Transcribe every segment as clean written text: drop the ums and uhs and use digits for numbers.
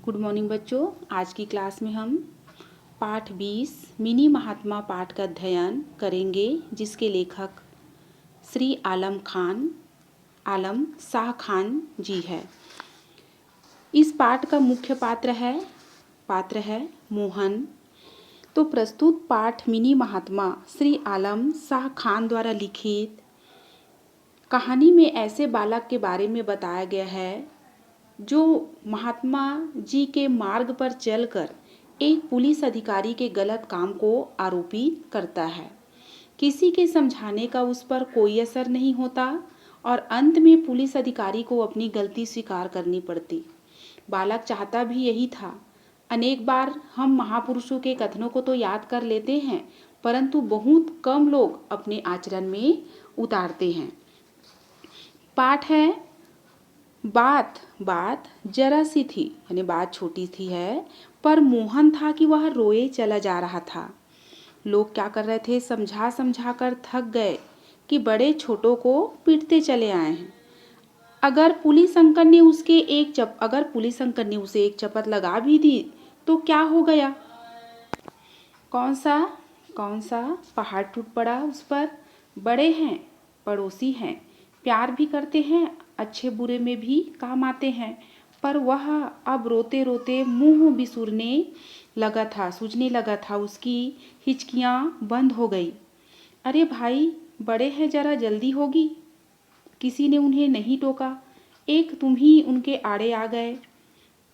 Good morning बच्चों। आज की क्लास में हम पाठ 20 मिनी महात्मा पाठ का अध्ययन करेंगे, जिसके लेखक श्री आलम शाह खान जी है। इस पाठ का मुख्य पात्र है मोहन। तो प्रस्तुत पाठ मिनी महात्मा श्री आलम शाह खान द्वारा लिखित कहानी में ऐसे बालक के बारे में बताया गया है जो महात्मा जी के मार्ग पर चलकर एक पुलिस अधिकारी के गलत काम को आरोपित करता है। किसी के समझाने का उस पर कोई असर नहीं होता और अंत में पुलिस अधिकारी को अपनी गलती स्वीकार करनी पड़ती। बालक चाहता भी यही था। अनेक बार हम महापुरुषों के कथनों को तो याद कर लेते हैं, परंतु बहुत कम लोग अपने आचरण में उतारते हैं। पाठ है बात जरा सी थी, यानी बात छोटी सी है, पर मोहन था कि वह रोए चला जा रहा था। लोग क्या कर रहे थे, समझा कर थक गए कि बड़े छोटों को पीटते चले आए हैं। अगर पुलिस अंकल ने उसे एक चपत लगा भी दी तो क्या हो गया? कौन सा पहाड़ टूट पड़ा उस पर? बड़े हैं, पड़ोसी हैं, प्यार भी करते हैं, अच्छे बुरे में भी काम आते हैं। पर वह अब रोते रोते मुंह भी सूजने लगा था। उसकी हिचकियाँ बंद हो गई। अरे भाई, बड़े हैं, जरा जल्दी होगी। किसी ने उन्हें नहीं टोका। एक तुम ही उनके आड़े आ गए,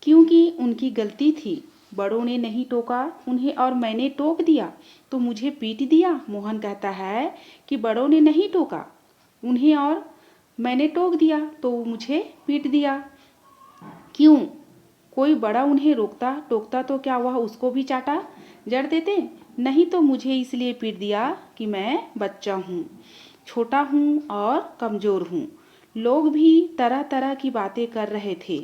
क्योंकि उनकी गलती थी। बड़ों ने नहीं टोका उन्हें और मैंने टोक दिया तो मुझे पीट दिया। मोहन कहता है कि बड़ों ने नहीं टोका उन्हें और मैंने टोक दिया तो मुझे पीट दिया। क्यों? कोई बड़ा उन्हें टोकता तो क्या वह उसको भी चाटा जड़ देते? नहीं, तो मुझे इसलिए पीट दिया कि मैं बच्चा हूँ, छोटा हूँ और कमज़ोर हूँ। लोग भी तरह तरह की बातें कर रहे थे।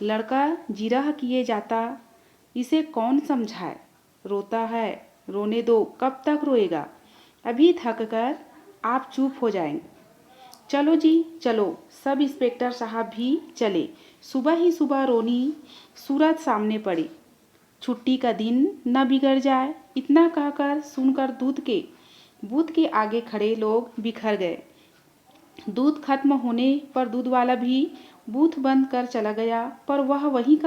लड़का जिरह किए जाता, इसे कौन समझाए? रोता है, रोने दो, कब तक रोएगा? अभी थक कर आप चुप हो जाएंगे। चलो जी चलो। सब इंस्पेक्टर साहब भी चले। सुबह ही सुबह रोनी सूरत सामने पड़ी। छुट्टी का दिन न बिगड़ जाए, इतना कहकर सुनकर बूथ के आगे खड़े लोग बिखर गए। दूध खत्म होने पर दूध वाला भी बूथ बंद कर चला गया, पर वह वहीं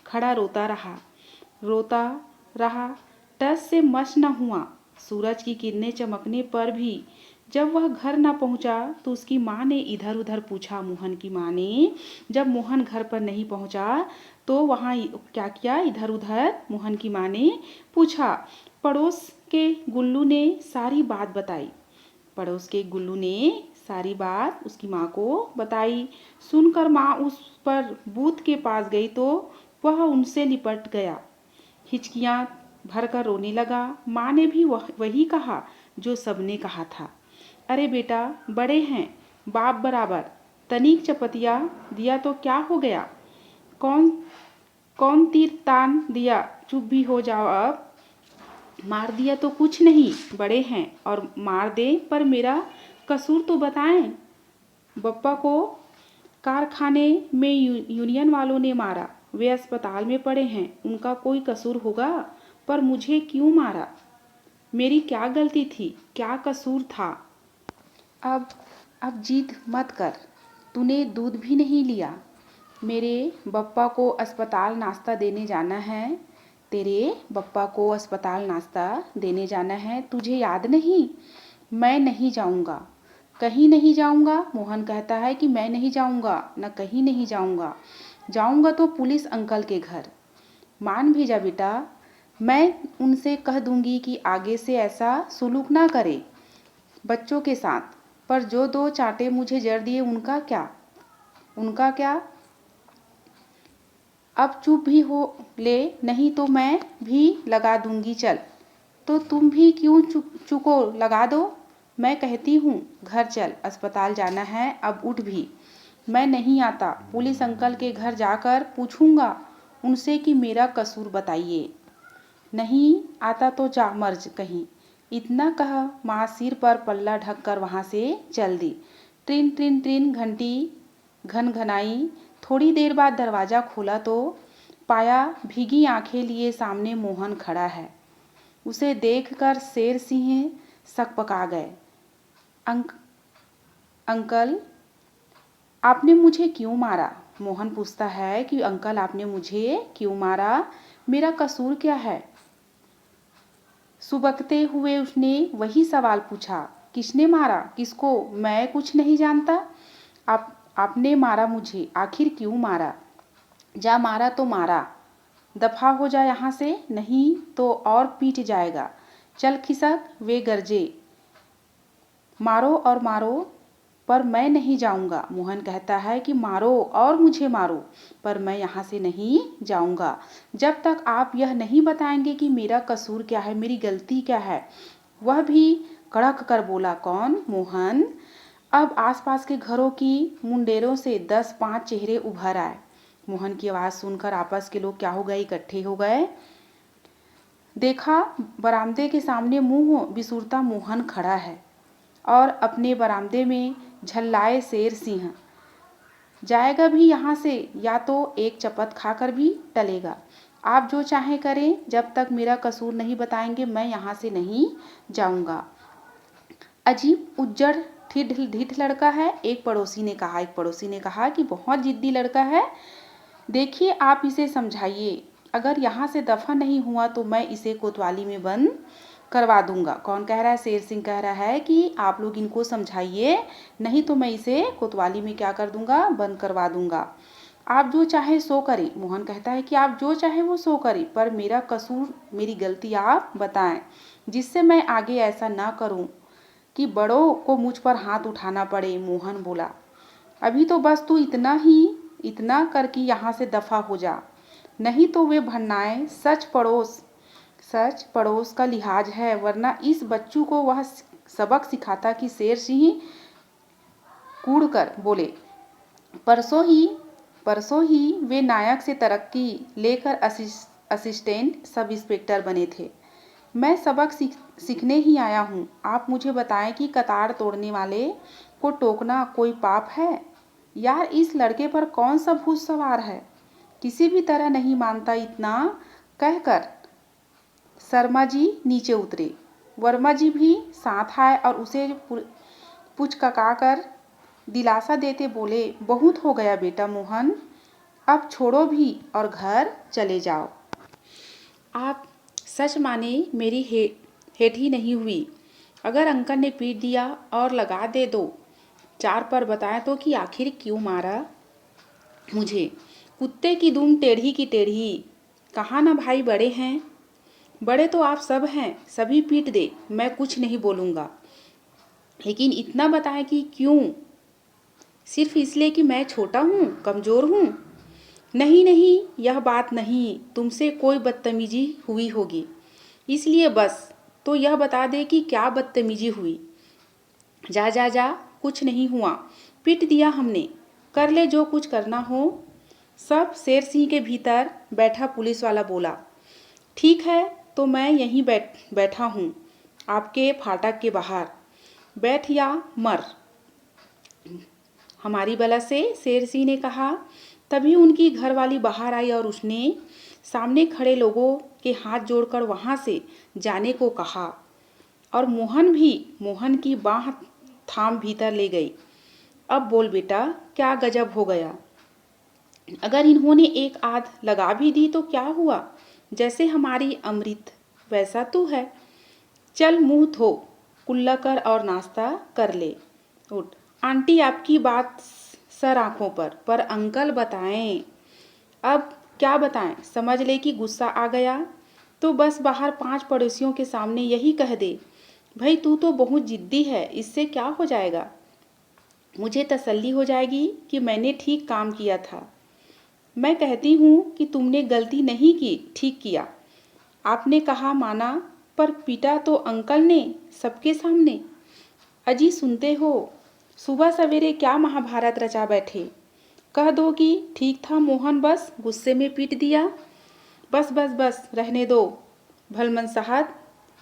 खड़ा रोता रहा। टस से मस न हुआ। सूरज की किरणें चमकने पर भी जब वह घर न पहुंचा तो उसकी माँ ने इधर उधर पूछा। मोहन की माँ ने जब मोहन घर पर नहीं पहुंचा तो वहाँ क्या किया, इधर उधर मोहन की माँ ने पूछा। पड़ोस के गुल्लू ने सारी बात उसकी माँ को बताई। सुनकर माँ उस पर बूथ के पास गई तो वह उनसे लिपट गया, हिचकियाँ भरकर रोने लगा। माँ ने भी वही कहा जो सबने कहा था। अरे बेटा, बड़े हैं, बाप बराबर, तनिक चपतिया दिया तो क्या हो गया? कौन तीर तान दिया? चुप भी हो जाओ अब। मार दिया तो कुछ नहीं, बड़े हैं और मार दे, पर मेरा कसूर तो बताएं। बप्पा को कारखाने में यूनियन वालों ने मारा, वे अस्पताल में पड़े हैं, उनका कोई कसूर होगा। पर मुझे क्यों मारा? मेरी क्या गलती थी, क्या कसूर था? अब जिद मत कर, तूने दूध भी नहीं लिया। मेरे बप्पा को अस्पताल नाश्ता देने जाना है। तेरे बप्पा को अस्पताल नाश्ता देने जाना है, तुझे याद नहीं? मैं नहीं जाऊंगा, कहीं नहीं जाऊंगा। मोहन कहता है कि मैं नहीं जाऊंगा, न कहीं नहीं जाऊंगा। जाऊंगा तो पुलिस अंकल के घर। मान भी जा बेटा, मैं उनसे कह दूंगी कि आगे से ऐसा सुलूक ना करे बच्चों के साथ। पर जो 2 चांटे मुझे जड़ दिए उनका क्या? अब चुप भी हो ले, नहीं तो मैं भी लगा दूंगी। चल, तो तुम भी क्यों चुको, लगा दो। मैं कहती हूँ, घर चल, अस्पताल जाना है, अब उठ भी। मैं नहीं आता, पुलिस अंकल के घर जाकर पूछूंगा उनसे कि मेरा कसूर बताइए। नहीं आता तो जा मर्ज कहीं। इतना कह माँ सिर पर पल्ला ढक कर वहाँ से चल दी। ट्रिन ट्रिन ट्रिन घंटी घनघनाई। थोड़ी देर बाद दरवाज़ा खोला तो पाया भीगी आंखें लिए सामने मोहन खड़ा है। उसे देखकर शेर सिंह सकपका गए। अंकल, आपने मुझे क्यों मारा? मोहन पूछता है कि अंकल आपने मुझे क्यों मारा? मेरा कसूर क्या है? सुबकते हुए उसने वही सवाल पूछा, किसने मारा? किसको? मैं कुछ नहीं जानता। आपने मारा मुझे, आखिर क्यों मारा? जा मारा तो मारा, दफा हो जा यहाँ से, नहीं तो और पीट जाएगा। चल खिसक। वे गरजे, मारो और मारो पर मैं नहीं जाऊंगा। मोहन कहता है कि मारो और मुझे मारो पर मैं यहाँ से नहीं जाऊंगा जब तक आप यह नहीं बताएंगे कि मेरा कसूर क्या है, मेरी गलती क्या है। वह भी कड़क कर बोला, कौन? मोहन। अब आसपास के घरों की मुंडेरों से 10-5 चेहरे उभर आए। मोहन की आवाज़ सुनकर आपस के लोग क्या हो गए, इकट्ठे हो गए। देखा, बरामदे के सामने मुंह बिसूरता मोहन खड़ा है और अपने बरामदे में झल्लाए शेर सिंह जाएगा भी यहाँ से, या तो एक चपत खाकर भी टलेगा। आप जो चाहें करें, जब तक मेरा कसूर नहीं बताएंगे मैं यहाँ से नहीं जाऊँगा। अजीब उज्जड़ ढीठ लड़का है, एक पड़ोसी ने कहा कि बहुत जिद्दी लड़का है। देखिए, आप इसे समझाइए, अगर यहाँ से दफा नहीं हुआ तो मैं इसे कोतवाली में बंद करवा दूंगा। कौन कह रहा है? शेर सिंह कह रहा है कि आप लोग इनको समझाइए, नहीं तो मैं इसे कोतवाली में क्या कर दूंगा, बंद करवा दूंगा। आप जो चाहे सो करें। मोहन कहता है कि आप जो चाहे वो सो करें, पर मेरा कसूर, मेरी गलती आप बताएं, जिससे मैं आगे ऐसा ना करूं कि बड़ों को मुझ पर हाथ उठाना पड़े। मोहन बोला, अभी तो बस तू इतना कर कि यहाँ से दफा हो जा, नहीं तो वे भन्नाए सच पड़ोस का लिहाज है, वरना इस बच्चू को वह सबक सिखाता। कि शेर सिंह कूड़ कर बोले, परसों ही वे नायक से तरक्की लेकर असिस्टेंट सब इंस्पेक्टर बने थे। मैं सबक सीखने ही आया हूँ। आप मुझे बताएं कि कतार तोड़ने वाले को टोकना कोई पाप है? यार, इस लड़के पर कौन सा भूत सवार है? किसी भी तरह नहीं मानता। इतना कहकर शर्मा जी नीचे उतरे। वर्मा जी भी साथ आए और उसे पुचकका कर दिलासा देते बोले, बहुत हो गया बेटा मोहन, अब छोड़ो भी और घर चले जाओ। आप सच माने मेरी हेठ ही नहीं हुई। अगर अंकल ने पीट दिया और लगा दे दो चार पर बताएं तो कि आखिर क्यों मारा मुझे। कुत्ते की दुम टेढ़ी की टेढ़ी, कहा ना भाई बड़े हैं, बड़े तो आप सब हैं, सभी पीट दे, मैं कुछ नहीं बोलूँगा, लेकिन इतना बताएं कि क्यों? सिर्फ इसलिए कि मैं छोटा हूँ, कमज़ोर हूँ? नहीं, यह बात नहीं, तुमसे कोई बदतमीजी हुई होगी, इसलिए बस। तो यह बता दे कि क्या बदतमीजी हुई। जा, कुछ नहीं हुआ, पीट दिया हमने, कर ले जो कुछ करना हो। सब शेर सिंह के भीतर बैठा पुलिस वाला बोला, ठीक है तो मैं यहीं बैठा हूँ आपके फाटक के बाहर, बैठ या मर हमारी बला से, शेर सिंह ने कहा। तभी उनकी घरवाली बाहर आई और उसने सामने खड़े लोगों के हाथ जोड़कर वहाँ से जाने को कहा और मोहन की बाह थाम भीतर ले गई। अब बोल बेटा, क्या गजब हो गया? अगर इन्होंने एक आध लगा भी दी तो क्या हुआ? जैसे हमारी अमृत वैसा तू है। चल मुंह धो, कुल्ला कर और नाश्ता कर ले। उठ। आंटी आपकी बात सर आंखों पर अंकल बताएं। अब क्या बताएं? समझ ले कि गुस्सा आ गया तो बस बाहर 5 पड़ोसियों के सामने यही कह दे, भाई तू तो बहुत जिद्दी है, इससे क्या हो जाएगा? मुझे तसल्ली हो जाएगी कि मैंने ठीक काम किया था। मैं कहती हूँ कि तुमने गलती नहीं की, ठीक किया। आपने कहा माना, पर पीटा तो अंकल ने सबके सामने। अजी सुनते हो, सुबह सवेरे क्या महाभारत रचा बैठे। कह दो कि ठीक था मोहन, बस गुस्से में पीट दिया। बस रहने दो भलमन साहब,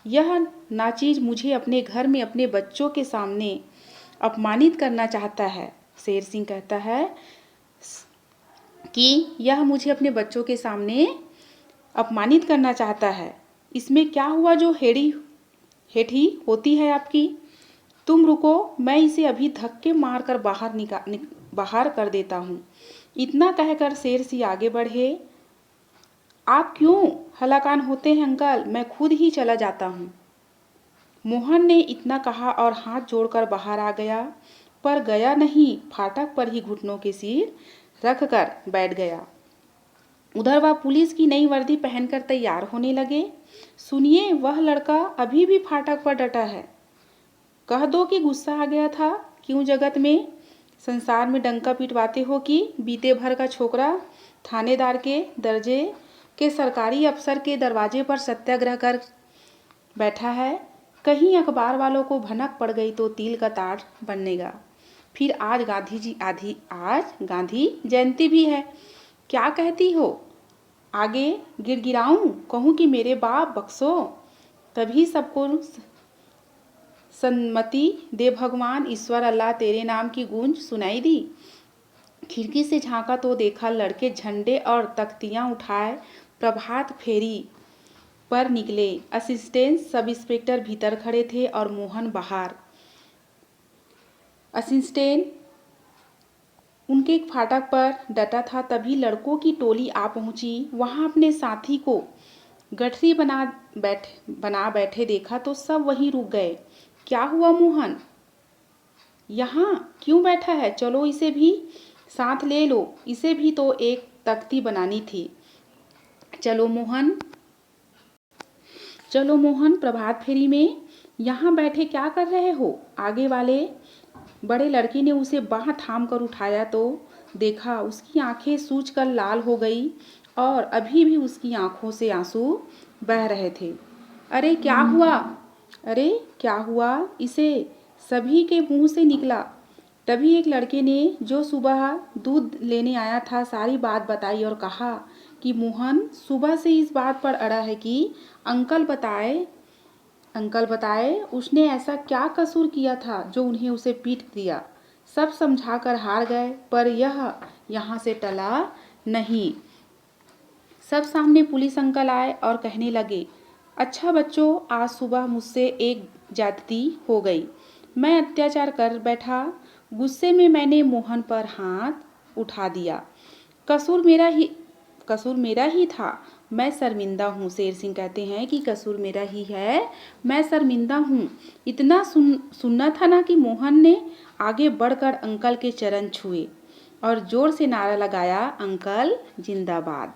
यह नाचीज मुझे अपने घर में अपने बच्चों के सामने अपमानित करना चाहता है। शेर सिंह कहता है, कि यह मुझे अपने बच्चों के सामने अपमानित करना चाहता है। इसमें क्या हुआ जो हेठी होती है आपकी? तुम रुको, मैं इसे अभी धक्के मारकर बाहर कर देता हूँ। इतना कहकर शेर सिंह आगे बढ़े। आप क्यों हलाकान होते हैं अंकल, मैं खुद ही चला जाता हूँ। मोहन ने इतना कहा और हाथ जोड़कर बाहर आ गया, पर गया नहीं, फाटक पर ही घुटनों के सिर रख कर बैठ गया। उधर वह पुलिस की नई वर्दी पहनकर तैयार होने लगे। सुनिए, वह लड़का अभी भी फाटक पर डटा है। कह दो कि गुस्सा आ गया था। क्यों जगत में संसार में डंका पिटवाते हो कि बीते भर का छोकरा थानेदार के दर्जे के सरकारी अफसर के दरवाजे पर सत्याग्रह कर बैठा है। कहीं अखबार वालों को भनक पड़ गई तो तिल का ताड़ बनेगा। फिर आज गांधी जयंती भी है। क्या कहती हो? आगे गिड़गिड़ाऊं, कहूं कि मेरे बाप बख्शो? तभी सबको सन्मति दे भगवान, ईश्वर, अल्लाह तेरे नाम की गूंज सुनाई दी। खिड़की से झांका तो देखा लड़के झंडे और तख्तियां उठाए प्रभात फेरी पर निकले। असिस्टेंट सब इंस्पेक्टर भीतर खड़े थे और मोहन बाहर। असिस्टेंट उनके फाटक पर डटा था। तभी लड़कों की टोली आ पहुंची। वहां अपने साथी को गठरी बना बैठे देखा तो सब वहीं रुक गए। क्या हुआ मोहन, यहाँ क्यों बैठा है? चलो इसे भी साथ ले लो, इसे भी तो एक तख्ती बनानी थी। चलो मोहन, प्रभात फेरी में यहाँ बैठे क्या कर रहे हो? आगे वाले बड़े लड़के ने उसे बाह थाम कर उठाया तो देखा उसकी आंखें सूजकर लाल हो गई और अभी भी उसकी आंखों से आंसू बह रहे थे। अरे क्या हुआ? इसे सभी के मुंह से निकला। तभी एक लड़के ने, जो सुबह दूध लेने आया था, सारी बात बताई और कहा कि मोहन सुबह से इस बात पर अड़ा है कि अंकल बताए उसने ऐसा क्या कसूर किया था जो उन्हें उसे पीट दिया। सब समझाकर हार गए, पर यह यहाँ से टला नहीं। सब सामने पुलिस अंकल आए और कहने लगे, अच्छा बच्चों, आज सुबह मुझसे एक ज्यादती हो गई। मैं अत्याचार कर बैठा। गुस्से में मैंने मोहन पर हाथ उठा दिया। कसूर मेरा ही था। मैं शर्मिंदा हूँ। शेर सिंह कहते हैं कि कसूर मेरा ही है, मैं शर्मिंदा हूँ। इतना सुनना था ना कि मोहन ने आगे बढ़कर अंकल के चरण छुए और जोर से नारा लगाया, अंकल जिंदाबाद।